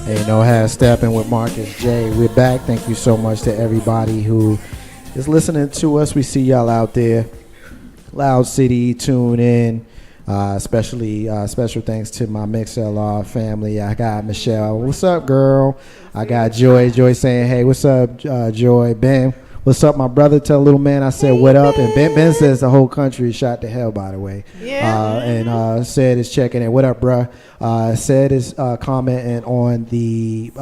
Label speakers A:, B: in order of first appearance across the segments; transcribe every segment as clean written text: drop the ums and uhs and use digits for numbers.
A: Ain't no half stepping with Marcus J. We're back. Thank you so much to everybody who is listening to us. We see y'all out there. Loud City, tune in. Especially special thanks to my MixLR family. I got Michelle. What's up, girl? I got Joy. Joy saying, hey, what's up, Joy? Ben, what's up, my brother? Tell little man I said, hey, what up? And Ben says the whole country is shot to hell, by the way.
B: Yeah.
A: And Said is checking in. What up, bruh? Said is commenting on the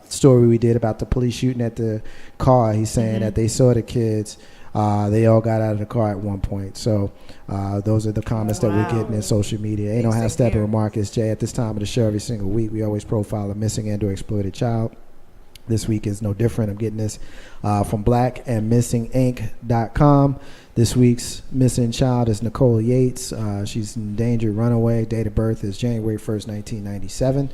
A: story we did about the police shooting at the car. He's saying that they saw the kids. They all got out of the car at one point. So those are the comments that we're getting in social media. Ain't no half stepping with Marcus J. At this time of the show every single week, we always profile a missing and or exploited child. This week is no different. I'm getting this from blackandmissinginc.com. This week's missing child is Nicole Yates. She's an endangered runaway. Date of birth is January 1st, 1997.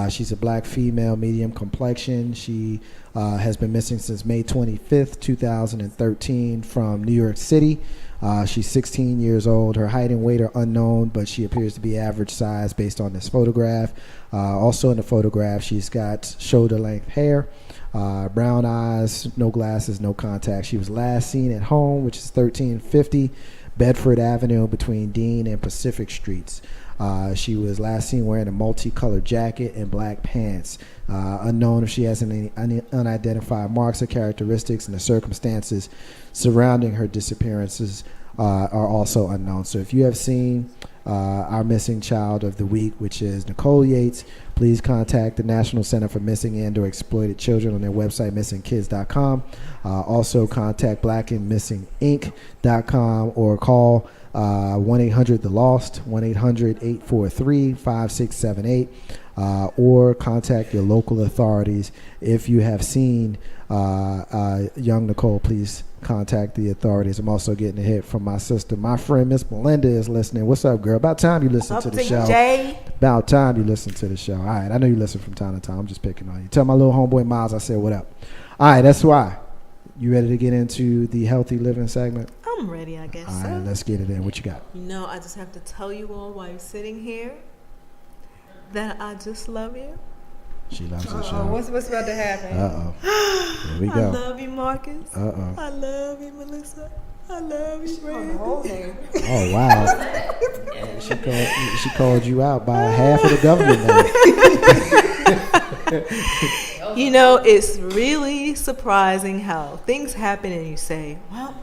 A: She's a black female, medium complexion. She has been missing since May 25th, 2013 from New York City. She's 16 years old. Her height and weight are unknown, but she appears to be average size based on this photograph. Also in the photograph, she's got shoulder-length hair, brown eyes, no glasses, no contacts. She was last seen at home, which is 1350 Bedford Avenue between Dean and Pacific Streets. She was last seen wearing a multicolored jacket and black pants. Unknown if she has any unidentified marks or characteristics, and the circumstances surrounding her disappearances are also unknown. So if you have seen our missing child of the week, which is Nicole Yates, please contact the National Center for Missing and or Exploited Children on their website, missingkids.com. Also contact blackandmissinginc.com or call 1-800-THE-LOST, 1-800-843-5678, or contact your local authorities. If you have seen young Nicole, please contact the authorities. I'm also getting a hit from my sister. My friend Miss Belinda is listening. What's up, girl? About time you listen to the show.
B: Jay.
A: About time you listen to the show. All right, I know you listen from time to time. I'm just picking on you. Tell my little homeboy Miles I said what up. All right, that's why. You ready to get into the healthy living segment?
B: I'm ready, I guess.
A: All right, let's get it in. What you got?
B: You know, I just have to tell you all while you're sitting here that I just love you.
A: She loves the show.
C: What's about to happen?
A: Here we go.
B: I love you, Marcus. I love you, Melissa. I love you, Brandon.
A: Oh, wow. She called you out by half of the government now.
B: You know, it's really surprising how things happen and you say, well,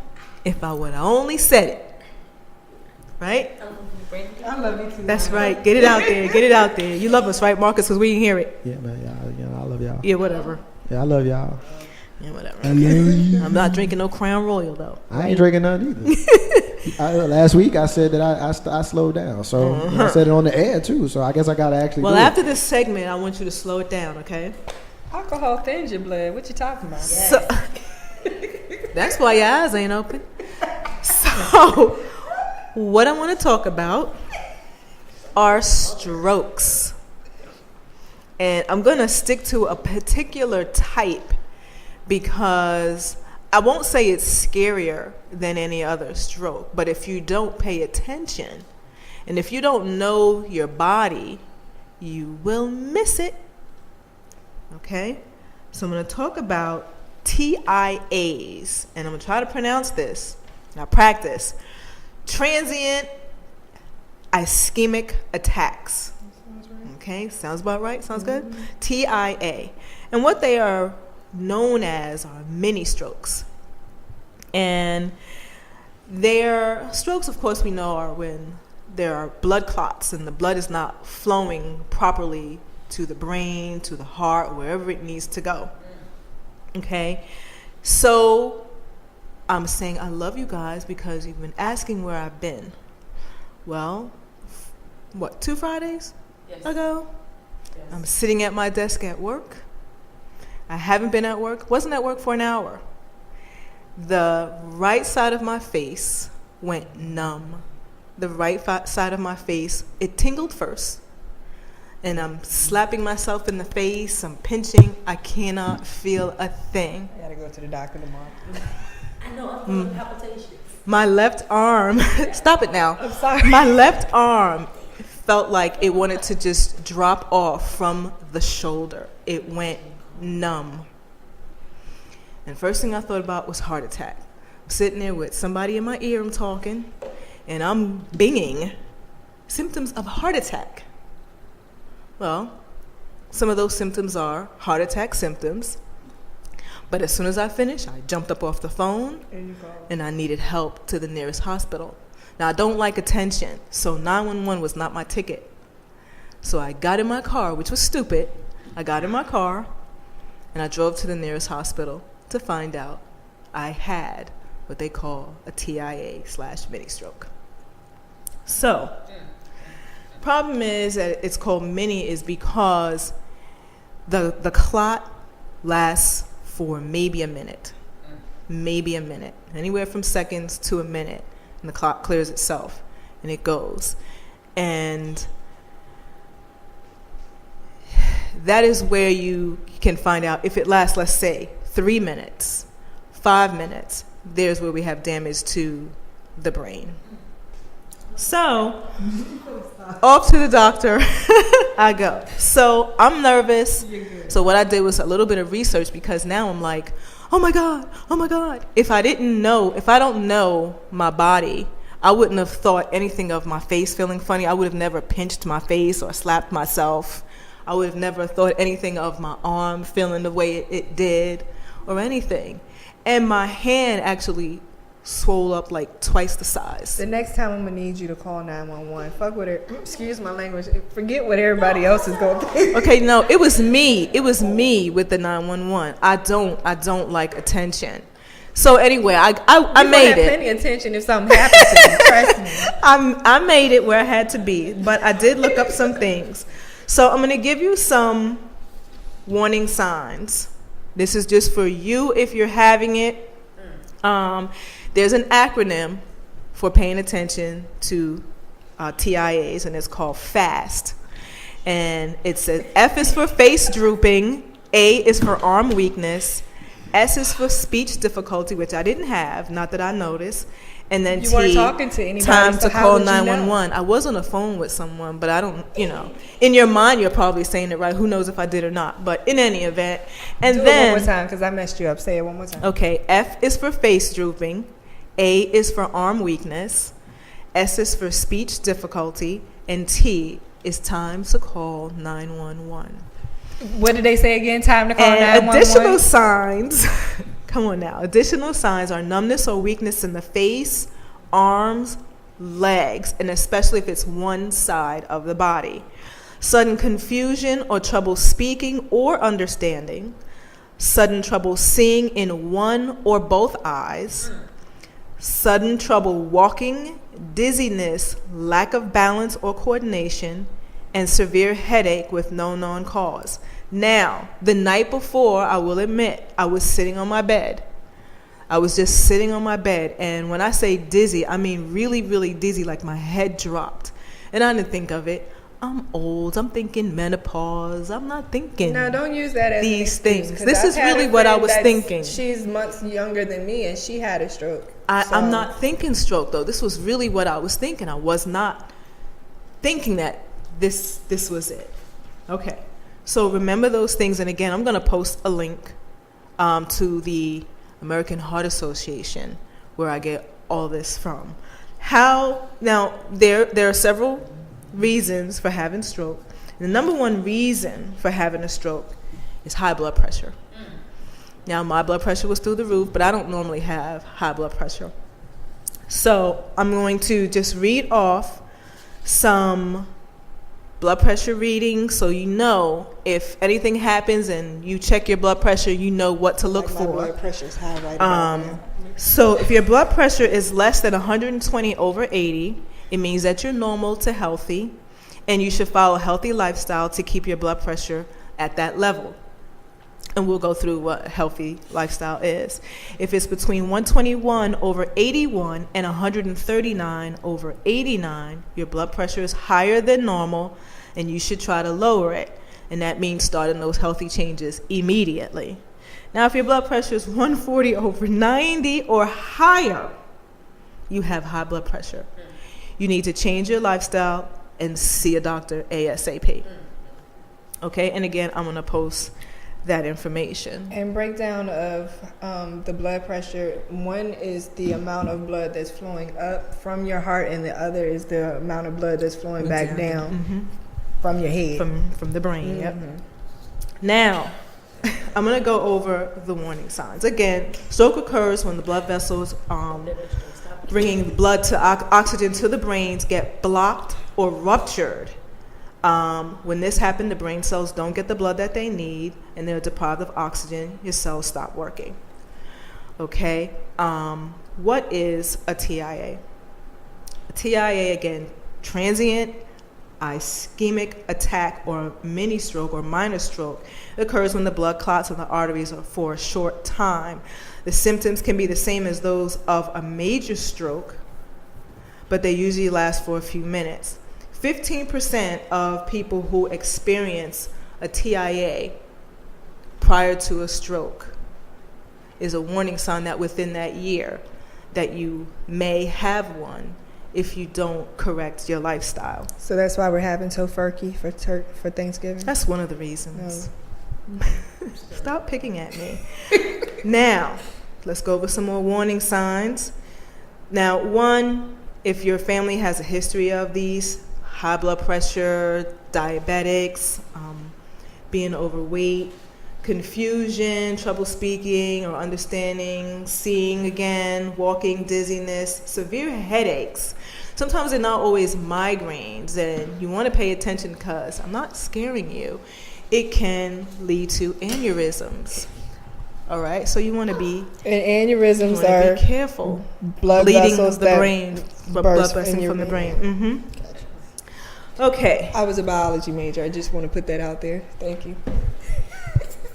B: if I would have only said it. Right?
C: I love you too.
B: That's right. Get it out there. Get it out there. You love us, right, Marcus? Because we can hear it.
A: Yeah, man. I love y'all.
B: Yeah, whatever.
A: Yeah, I love y'all.
B: Yeah, whatever.
A: I love you.
B: I'm not drinking no Crown Royal, though.
A: I ain't drinking none either. Last week I said that I slowed down. So I said it on the air, too. So I guess I got to actually
B: Well,
A: do
B: after
A: it.
B: this segment, I want you to slow it down, okay?
C: Alcohol thins your blood. What you talking about?
B: Yes. So, that's why your eyes ain't open. So, what I want to talk about are strokes. And I'm going to stick to a particular type because I won't say it's scarier than any other stroke, but if you don't pay attention and if you don't know your body, you will miss it. Okay? So I'm going to talk about TIAs, and I'm going to try to pronounce this. Now practice. Transient ischemic attacks. Okay, sounds about right? Sounds good? TIA. And what they are known as are mini strokes. And their strokes, of course, we know are when there are blood clots and the blood is not flowing properly to the brain, to the heart, wherever it needs to go. Okay? So I'm saying I love you guys because you've been asking where I've been. Well, 2 Fridays ago? Yes. I'm sitting at my desk at work. I haven't been at work. Wasn't at work for an hour. The right side of my face went numb. The right side of my face, it tingled first. And I'm slapping myself in the face. I'm pinching. I cannot feel a thing.
C: I gotta go to the doctor tomorrow.
D: I know, I'm feeling palpitations.
B: My left arm, stop it now.
C: I'm sorry.
B: My left arm felt like it wanted to just drop off from the shoulder. It went numb. And first thing I thought about was heart attack. I'm sitting there with somebody in my ear, I'm talking, and I'm binging symptoms of heart attack. Well, some of those symptoms are heart attack symptoms. But as soon as I finished, I jumped up off the phone and I needed help to the nearest hospital. Now, I don't like attention, so 911 was not my ticket. So I got in my car, which was stupid. I got in my car and I drove to the nearest hospital to find out I had what they call a TIA/mini stroke. So, problem is that it's called mini is because the clot lasts for maybe a minute, anywhere from seconds to a minute, and the clot clears itself, and it goes. And that is where you can find out if it lasts, let's say, 3 minutes, 5 minutes, there's where we have damage to the brain. So, off to the doctor I go. So, I'm nervous. So, what I did was a little bit of research because now I'm like, oh my God. If I don't know my body, I wouldn't have thought anything of my face feeling funny. I would have never pinched my face or slapped myself. I would have never thought anything of my arm feeling the way it did or anything. And my hand actually swole up like twice the size.
C: The next time I'm gonna need you to call 911. Fuck with it. Excuse my language. Forget what everybody else is going through.
B: Okay, no, it was me. It was me with the 911. I don't like attention. So anyway, I made it.
C: Plenty of attention if something happens to you. Trust me.
B: I made it where I had to be, but I did look up some things. So I'm gonna give you some warning signs. This is just for you if you're having it. There's an acronym for paying attention to TIAs, and it's called FAST. And it says F is for face drooping, A is for arm weakness, S is for speech difficulty, which I didn't have, not that I noticed, and then
C: You
B: T,
C: weren't talking to anybody,
B: time
C: so
B: to
C: how
B: call
C: would you know?
B: 911. I was on the phone with someone, but I don't, in your mind you're probably saying it right. Who knows if I did or not? But in any event, and
C: Do
B: then
C: it one more time because I messed you up. Say it one more time.
B: okay, F is for face drooping, A is for arm weakness, S is for speech difficulty, and T is time to call 911.
C: What did they say again? Time to call
B: And
C: 911?
B: additional signs, come on now, additional signs are numbness or weakness in the face, arms, legs, and especially if it's one side of the body. Sudden confusion or trouble speaking or understanding, sudden trouble seeing in one or both eyes, sudden trouble walking, dizziness, lack of balance or coordination, and severe headache with no known cause. Now, the night before, I will admit, I was sitting on my bed. I was just sitting on my bed, and when I say dizzy, I mean really, really dizzy, like my head dropped. And I didn't think of it. I'm old. I'm thinking menopause. I'm not thinking
C: No, don't use that as
B: these
C: an excuse,
B: things.
C: 'cause
B: This
C: I've
B: is
C: had a
B: really what I
C: friend
B: was
C: that's-
B: thinking.
C: She's months younger than me, and she had a stroke.
B: I'm not thinking stroke, though. This was really what I was thinking. I was not thinking that this was it. Okay. So remember those things. And again, I'm going to post a link to the American Heart Association where I get all this from. Now, there are several reasons for having stroke. The number one reason for having a stroke is high blood pressure. Now, my blood pressure was through the roof, but I don't normally have high blood pressure. So I'm going to just read off some blood pressure readings so you know if anything happens and you check your blood pressure, you know what to look
C: My
B: for.
C: blood pressure's high right about now.
B: So if your blood pressure is less than 120 over 80, it means that you're normal to healthy, and you should follow a healthy lifestyle to keep your blood pressure at that level. And we'll go through what a healthy lifestyle is. If it's between 121 over 81 and 139 over 89, your blood pressure is higher than normal, and you should try to lower it. And that means starting those healthy changes immediately. Now, if your blood pressure is 140 over 90 or higher, you have high blood pressure. You need to change your lifestyle and see a doctor ASAP. Okay, and again, I'm gonna post that information.
C: And breakdown of the blood pressure. One is the amount of blood that's flowing up from your heart, and the other is the amount of blood that's flowing back down from your head.
B: From the brain, yep. Now, I'm going to go over the warning signs. Again, stroke occurs when the blood vessels bringing blood to oxygen to the brains get blocked or ruptured. When this happens, the brain cells don't get the blood that they need, and they're deprived of oxygen. Your cells stop working. Okay? What is a TIA? A TIA, again, transient ischemic attack or mini stroke or minor stroke, occurs when the blood clots in the arteries are for a short time. The symptoms can be the same as those of a major stroke, but they usually last for a few minutes. 15% of people who experience a TIA prior to a stroke is a warning sign that within that year that you may have one if you don't correct your lifestyle.
C: So that's why we're having tofurkey for Thanksgiving?
B: That's one of the reasons. Stop picking at me. Now, let's go over some more warning signs. Now, one, if your family has a history of these, high blood pressure, diabetics, being overweight, confusion, trouble speaking or understanding, seeing again, walking, dizziness, severe headaches. Sometimes they're not always migraines, and you want to pay attention because I'm not scaring you. It can lead to aneurysms. All right, so you want to be
C: aneurysms are
B: be careful.
C: Blood
B: bleeding
C: vessels
B: the
C: that
B: brain, blood vessels from the brain. Okay.
C: I was a biology major. I just want to put that out there. Thank you.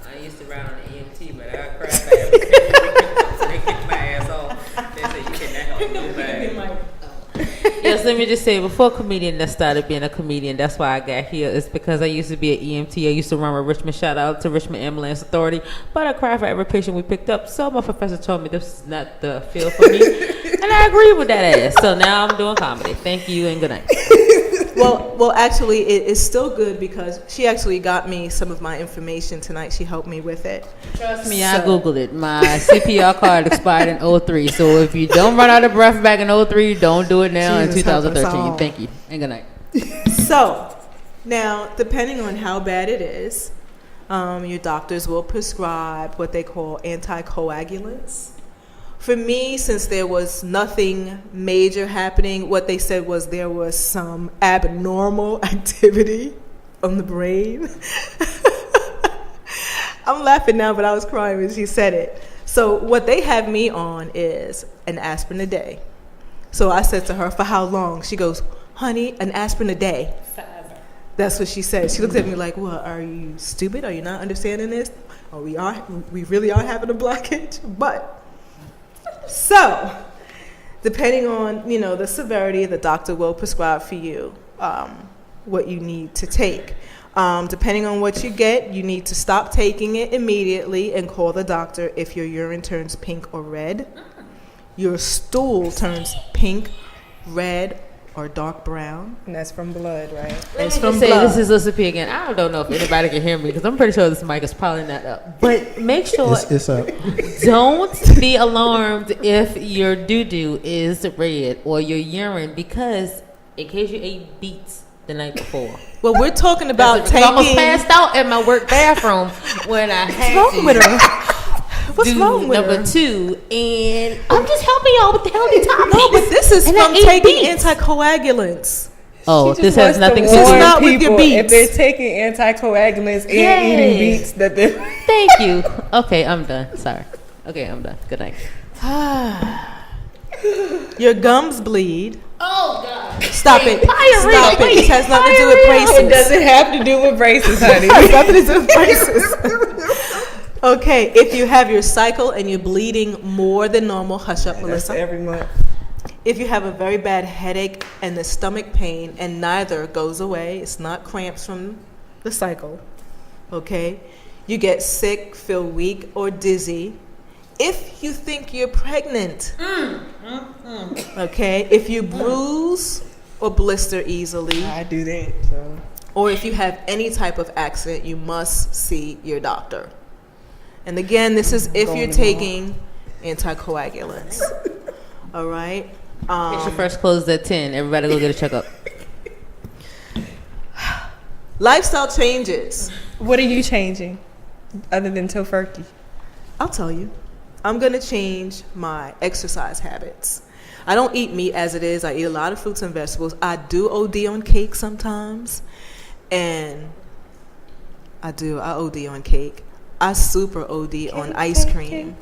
E: I used to ride on the EMT, but I cried back every time so they kicked my ass off. They said you cannot help nobody.
F: Yes, let me just say, before comedian that started being a comedian, that's why I got here. It's because I used to be an EMT. I used to run with Richmond. Shout out to Richmond Ambulance Authority. But I cried for every patient we picked up. So my professor told me this is not the field for me. And I agree with that ass. So now I'm doing comedy. Thank you and good night.
B: Well, actually, it is still good because she actually got me some of my information tonight. She helped me with it.
F: Trust me, I Googled it. My CPR card expired in 03. So if you don't run out of breath back in 03, don't do it now in 2013. Thank you and good night.
B: So, now, depending on how bad it is, your doctors will prescribe what they call anticoagulants. For me, since there was nothing major happening, what they said was there was some abnormal activity on the brain. I'm laughing now, but I was crying when she said it. So what they have me on is an aspirin a day. So I said to her, for how long? She goes, honey, an aspirin a day.
F: Forever.
B: That's what she said. She looked at me like, well, are you stupid? Are you not understanding this? Oh, we really are having a blockage? But... So, depending on, the severity, the doctor will prescribe for you what you need to take. Depending on what you get, you need to stop taking it immediately and call the doctor if your urine turns pink or red, your stool turns pink, red, or dark brown.
C: And that's from blood, right?
B: It's
F: Let me
B: from
F: just say,
B: blood.
F: this is Lisa P again. I don't know if anybody can hear me because I'm pretty sure this mic is probably not up. But make sure
A: It's up.
F: don't be alarmed if your doo-doo is red or your urine because in case you ate beets the night before.
B: Well, we're talking about
F: I
B: taking...
F: almost passed out in my work bathroom when I had
B: What's wrong with her? What's
F: do
B: wrong with
F: number
B: her?
F: 2, and I'm just helping y'all with the healthy topics.
B: No, but this is
F: And
B: from
F: I ate
B: taking
F: beets.
B: anticoagulants.
F: Oh,
C: She
F: this
C: just
F: has
C: wants
F: nothing to
C: warn
F: do with
B: not with your
C: people
B: beets.
C: If they're taking anticoagulants and eating beets, that they're...
F: Thank you. Okay, I'm done. Sorry. Okay, I'm done. Good night.
B: Your gums bleed.
F: Oh, God.
B: Stop it.
F: Pyrene.
B: Stop it. This has nothing to do with
C: It
B: braces.
C: doesn't have to do with braces, honey.
B: It has nothing to do with braces. Okay, if you have your cycle and you're bleeding more than normal, hush up,
C: That's
B: Melissa.
C: every month.
B: If you have a very bad headache and the stomach pain and neither goes away, it's not cramps from the cycle, okay? You get sick, feel weak or dizzy. If you think you're pregnant, okay? If you bruise or blister easily.
C: I do that. So.
B: Or if you have any type of accident, you must see your doctor. And again, this is if you're taking anticoagulants. All right?
F: Patient first closes at 10. Everybody go get a checkup.
B: Lifestyle changes.
C: What are you changing other than Tofurkey?
B: I'll tell you. I'm going to change my exercise habits. I don't eat meat as it is. I eat a lot of fruits and vegetables. I do OD on cake sometimes. And I OD on cake. I super OD on ice cream.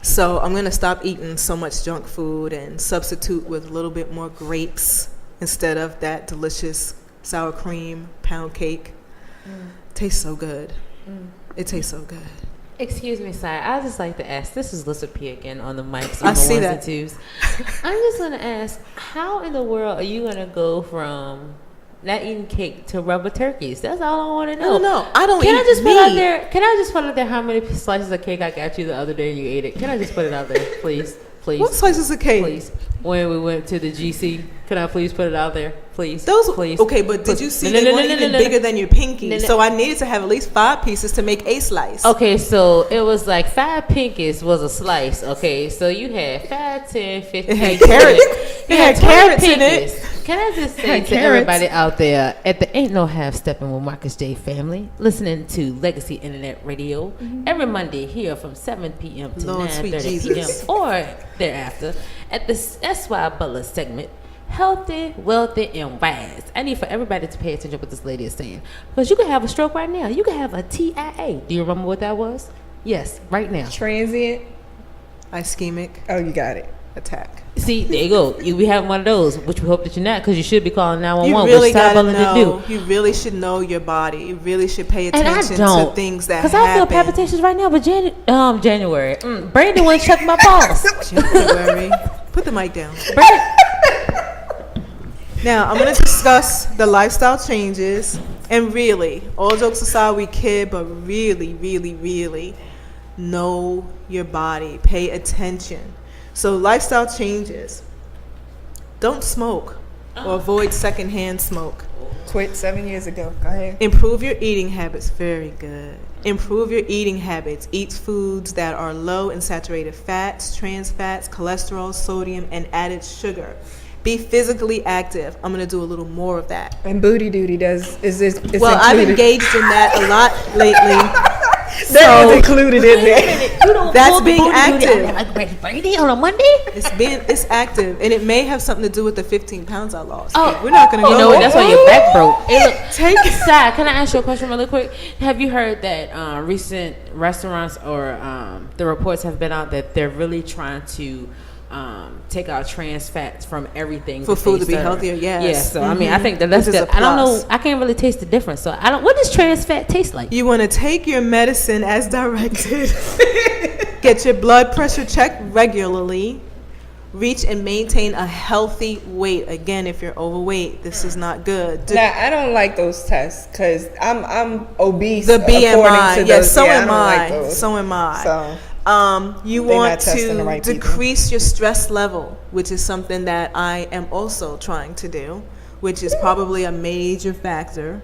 B: So I'm going to stop eating so much junk food and substitute with a little bit more grapes instead of that delicious sour cream pound cake. Tastes so good. It tastes so good.
F: Excuse me, sir. I just like to ask. This is Lissa P again on the mics.
B: I see
F: ones
B: that.
F: And twos. I'm just gonna ask, how in the world are you gonna go from not eating cake to rubber turkeys? That's all I want to know.
B: No, I don't
F: Can
B: eat
F: I just
B: meat.
F: put out there? Can I just put out there how many slices of cake I got you the other day and you ate it? Can I just put it out there, please? Please.
B: What slices of cake?
F: Please. When we went to the GC, can I please put it out there? Please.
B: Those,
F: please.
B: okay, but did you see they weren't even bigger than your pinky? So I needed to have at least 5 pieces to make a slice.
F: Okay, so it was like 5 pinkies was a slice. Okay, so you had 5, 10, 15.
B: It had carrots.
F: You
B: It had
F: 20
B: carrots in
F: pinkies.
B: it.
F: Can I just say to
C: carrots.
F: everybody out there at the Ain't No Half Steppin' with Marcus J family, listening to Legacy Internet Radio every Monday here from 7 p.m. to
B: Lord, sweet
F: 9:30
B: Jesus.
F: p.m. or thereafter at the S.Y. Butler segment. Healthy, wealthy, and wise. I need for everybody to pay attention to what this lady is saying. Because you can have a stroke right now. You can have a TIA. Do you remember what that was? Yes, right now.
C: Transient.
B: Ischemic
C: Oh, you got it.
B: attack.
F: See, there you go. You be having one of those, which we hope that you're not, because you should be calling 911,
B: You really
F: which Ty
B: gotta
F: Butler did
B: know.
F: do.
B: You really should know your body. You really should pay
F: And I
B: attention
F: don't.
B: to things that
F: Because
B: happen.
F: I feel palpitations right now, but January. Brandon went check my balls.
B: January. Put the mic down.
F: Brandon,
B: Now, I'm going to discuss the lifestyle changes. And really, all jokes aside, we kid, but really, really, really know your body. Pay attention. So, lifestyle changes. Don't smoke or avoid secondhand smoke.
C: Quit 7 years ago. Go ahead.
B: Improve your eating habits. Very good. Improve your eating habits. Eat foods that are low in saturated fats, trans fats, cholesterol, sodium, and added sugar. Be physically active. I'm going to do a little more of that.
C: And booty duty is
B: Well, I've
C: included.
B: engaged in that a lot lately.
C: That is included in there.
F: you don't
B: That's
F: pull the
B: being
F: booty
B: active.
F: Like Brady on a Monday?
B: It's active, and it may have something to do with the 15 pounds I lost. But we're not going to go.
F: You know what? That's why your back broke. Hey, look,
B: Take it.
F: Sai, can I ask you a question really quick? Have you heard that recent restaurants or the reports have been out that they're really trying to take out trans fats from everything
B: For
F: that
B: food
F: they
B: to be
F: serve?
B: healthier, yes.
F: Yeah, so I mean, I think that that's
B: Which is
F: good.
B: a
F: I don't
B: plus.
F: know. I can't really taste the difference. So I don't. What does trans fat taste like?
B: You want to take your medicine as directed. Get your blood pressure checked regularly. Reach and maintain a healthy weight. Again, if you're overweight, this is not good.
C: Now, I don't like those tests because I'm obese.
B: The
C: according
B: BMI,
C: to
B: yes,
C: those.
B: so
C: Yeah,
B: am
C: don't like
B: I.
C: those.
B: So am I.
C: So
B: You
C: They
B: want
C: not testing the
B: to
C: right people.
B: decrease your stress level, which is something that I am also trying to do, which is probably a major factor.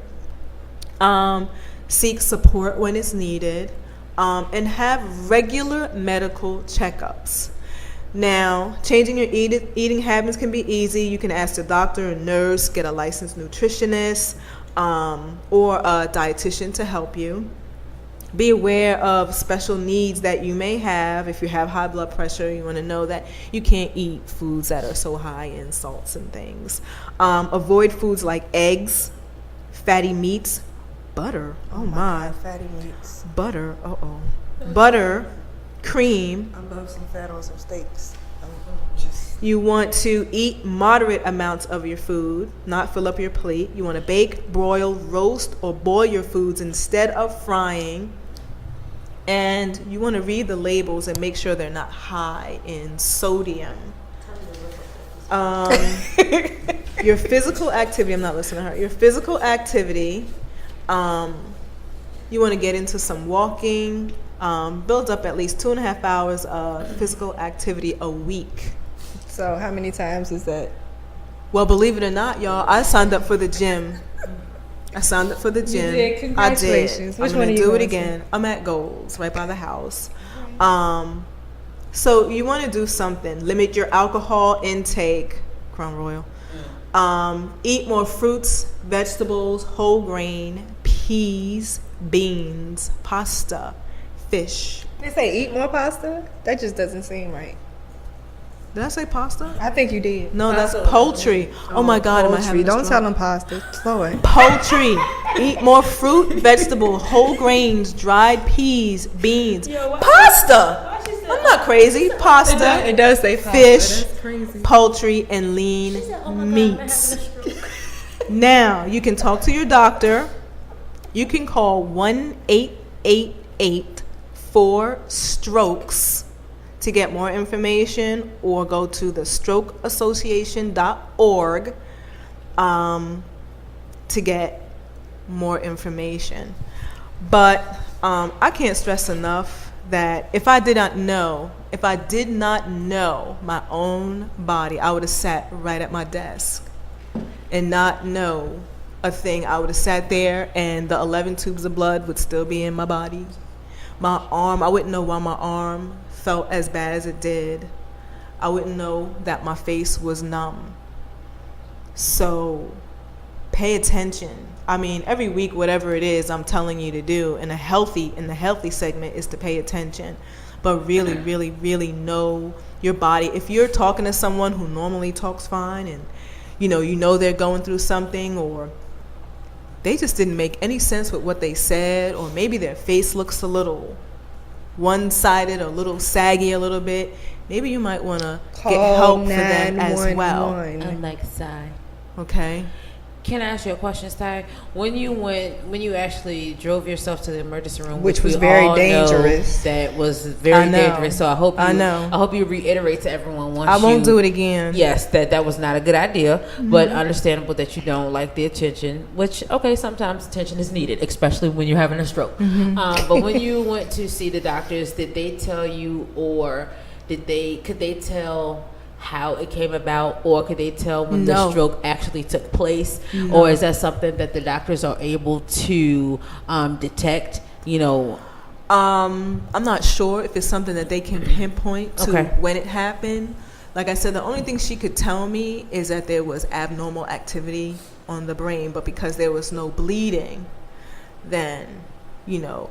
B: Seek support when it's needed, and have regular medical checkups. Now, changing your eating habits can be easy. You can ask the doctor, a nurse, get a licensed nutritionist, or a dietitian to help you. Be aware of special needs that you may have. If you have high blood pressure, you want to know that you can't eat foods that are so high in salts and things. Avoid foods like eggs, fatty meats, butter. Oh my.
C: fatty meats.
B: Butter. Butter, cream.
C: I love some fat on some steaks.
B: You want to eat moderate amounts of your food, not fill up your plate. You want to bake, broil, roast, or boil your foods instead of frying. And you want to read the labels and make sure they're not high in sodium. Your physical activity, I'm not listening to her. Your physical activity, you want to get into some walking, build up at least 2.5 hours of physical activity a week.
C: So how many times is that?
B: Well, believe it or not, y'all, I signed up for the gym. I signed up for the gym.
C: You did? Congratulations.
B: I
C: Which
B: did.
C: one
B: I'm
C: are
B: gonna
C: you
B: do it
C: going to?
B: again. I'm at Goals, right by the house. So you want to do something. Limit your alcohol intake. Crown Royal. Eat more fruits, vegetables, whole grain, peas, beans, pasta, fish.
C: They say eat more pasta? That just doesn't seem right.
B: Did I say pasta?
C: I think you did.
B: No, that's poultry. Oh my God, am I having a
C: Don't
B: stroke?
C: tell them pasta. Slow it.
B: Poultry. Eat more fruit, vegetable, whole grains, dried peas, beans. Pasta. I'm not crazy. Pasta,
C: It does say pasta.
B: fish,
C: That's crazy.
B: poultry, and lean meats. Now, you can talk to your doctor. You can call 1-888-4-STROKES to get more information, or go to the strokeassociation.org to get more information. But I can't stress enough that if I did not know my own body, I would have sat right at my desk and not know a thing. I would have sat there and the 11 tubes of blood would still be in my body. My arm, I wouldn't know why my arm felt as bad as it did. I wouldn't know that my face was numb. So pay attention. I mean, every week, whatever it is I'm telling you to do in the healthy segment is to pay attention. But really, really, really know your body. If you're talking to someone who normally talks fine and you know they're going through something, or they just didn't make any sense with what they said, or maybe their face looks a little one-sided, a little saggy a little bit, maybe you might want to get help for them as well.
F: Unlike Sai.
B: Okay?
F: Can I ask you a question, Sai? When you actually drove yourself to the emergency room,
C: Which was
F: we
C: very
F: all
C: dangerous.
F: know that was very dangerous. So I hope you reiterate to everyone once
B: I won't do it again.
F: Yes, that was not a good idea, but understandable that you don't like the attention. Which sometimes attention is needed, especially when you're having a stroke. But when you went to see the doctors, did they tell you, or could they tell how it came about, or could they tell when the stroke actually took place? Or is that something that the doctors are able to detect?
B: I'm not sure if it's something that they can pinpoint to when it happened. Like I said, the only thing she could tell me is that there was abnormal activity on the brain, but because there was no bleeding, then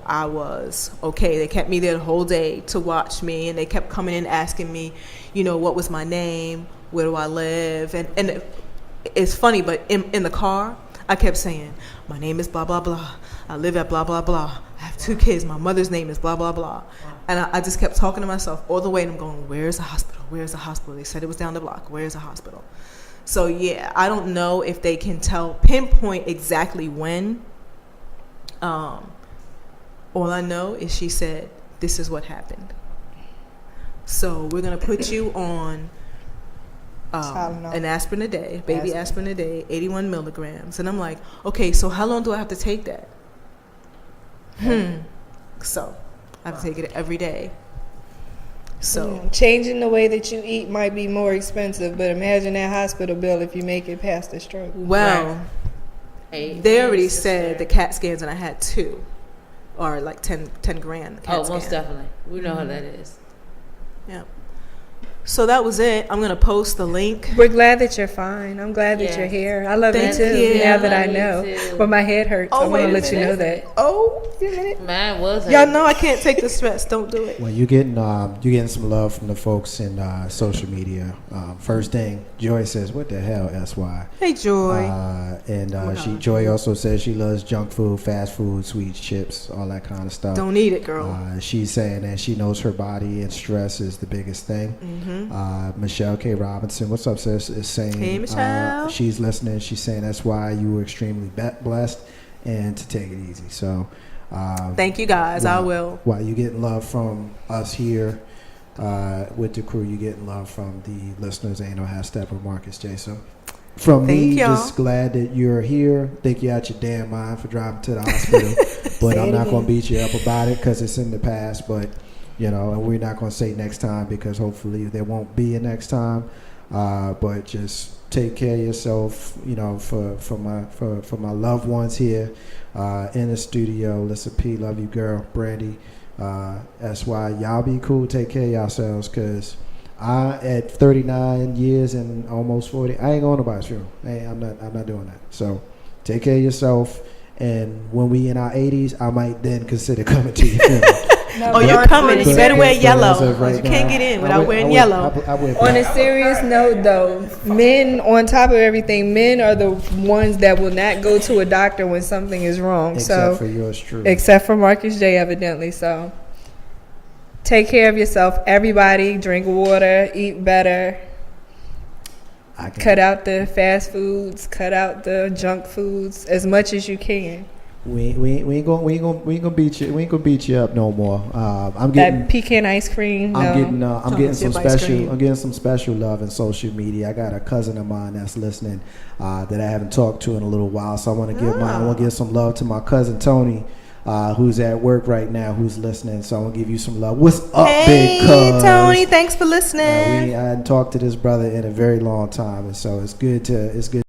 B: I was okay. They kept me there the whole day to watch me, and they kept coming in asking me, what was my name, where do I live, and it's funny, but in the car, I kept saying, my name is blah, blah, blah. I live at blah, blah, blah. I have 2 kids. My mother's name is blah, blah, blah. And I just kept talking to myself all the way, and I'm going, where's the hospital? Where's the hospital? They said it was down the block. Where's the hospital? So, yeah, I don't know if they can pinpoint exactly when. All I know is she said, this is what happened. So we're going to put you on an aspirin a day, aspirin a day, 81 milligrams. And I'm like, okay, so how long do I have to take that? So I have to take it every day. So
C: changing the way that you eat might be more expensive, but imagine that hospital bill if you make it past the stroke.
B: Well, they already said the CAT scans, and I had 2. Or like 10 grand. CAT
F: most
B: scan.
F: definitely. We know how that is.
B: Yeah. So that was it. I'm going to post the link.
C: We're glad that you're fine. I'm glad that you're here. I love you too.
B: you.
C: Now that I know. But my head hurts. I want to let you know that. Oh, wait a minute.
F: Mine was.
B: Y'all know I can't take the stress. Don't do it.
A: Well, you're getting some love from the folks in social media. First thing, Joy says, "What the hell, SY?"
B: Hey, Joy.
A: Joy also says she loves junk food, fast food, sweets, chips, all that kind of stuff.
B: Don't eat it, girl.
A: She's saying that she knows her body and stress is the biggest thing. Michelle K. Robinson, what's up, sis? Is saying,
B: hey, Michelle.
A: She's listening. She's saying that's why you were extremely blessed and to take it easy. So,
B: thank you guys. I will.
A: While you getting love from us here with the crew, you getting love from the listeners. Ain't no half step of Marcus J. So, from me, just glad that you're here. Think you're out your damn mind for driving to the hospital, but I'm not gonna beat you up about it because it's in the past. But and we're not going to say next time because hopefully there won't be a next time. But just take care of yourself. You know, for my loved ones here in the studio. Listen, P, love you, girl. Brandy, SY, y'all be cool. Take care of yourselves, cause I at 39 years and almost 40, I ain't going to nobody's funeral. Hey, I'm not doing that. So take care of yourself. And when we in our 80s, I might then consider coming to your funeral.
B: Oh, you're coming. And you better wear yellow.
A: Right
B: You can't
A: now,
B: get in without wearing yellow.
A: I wear
C: On a
A: black.
C: serious note, though, men, on top of everything, men are the ones that will not go to a doctor when something is wrong.
A: Except for yours truly.
C: Except for Marcus J, evidently. So take care of yourself. Everybody, drink water, eat better. Cut out the fast foods, cut out the junk foods as much as you can.
A: We ain't gonna beat you. We ain't gonna beat you up no more. I'm getting
C: That pecan ice cream.
A: I'm
C: No.
A: getting some
B: Chocolate chip ice
A: special.
B: cream.
A: I'm getting some special love in social media. I got a cousin of mine that's listening that I haven't talked to in a little while. So I want to give some love to my cousin Tony, who's at work right now, who's listening. So I want to give you some love. What's up, big cuz?
B: Hey, Tony, thanks for listening.
A: I hadn't talked to this brother in a very long time, and so it's good.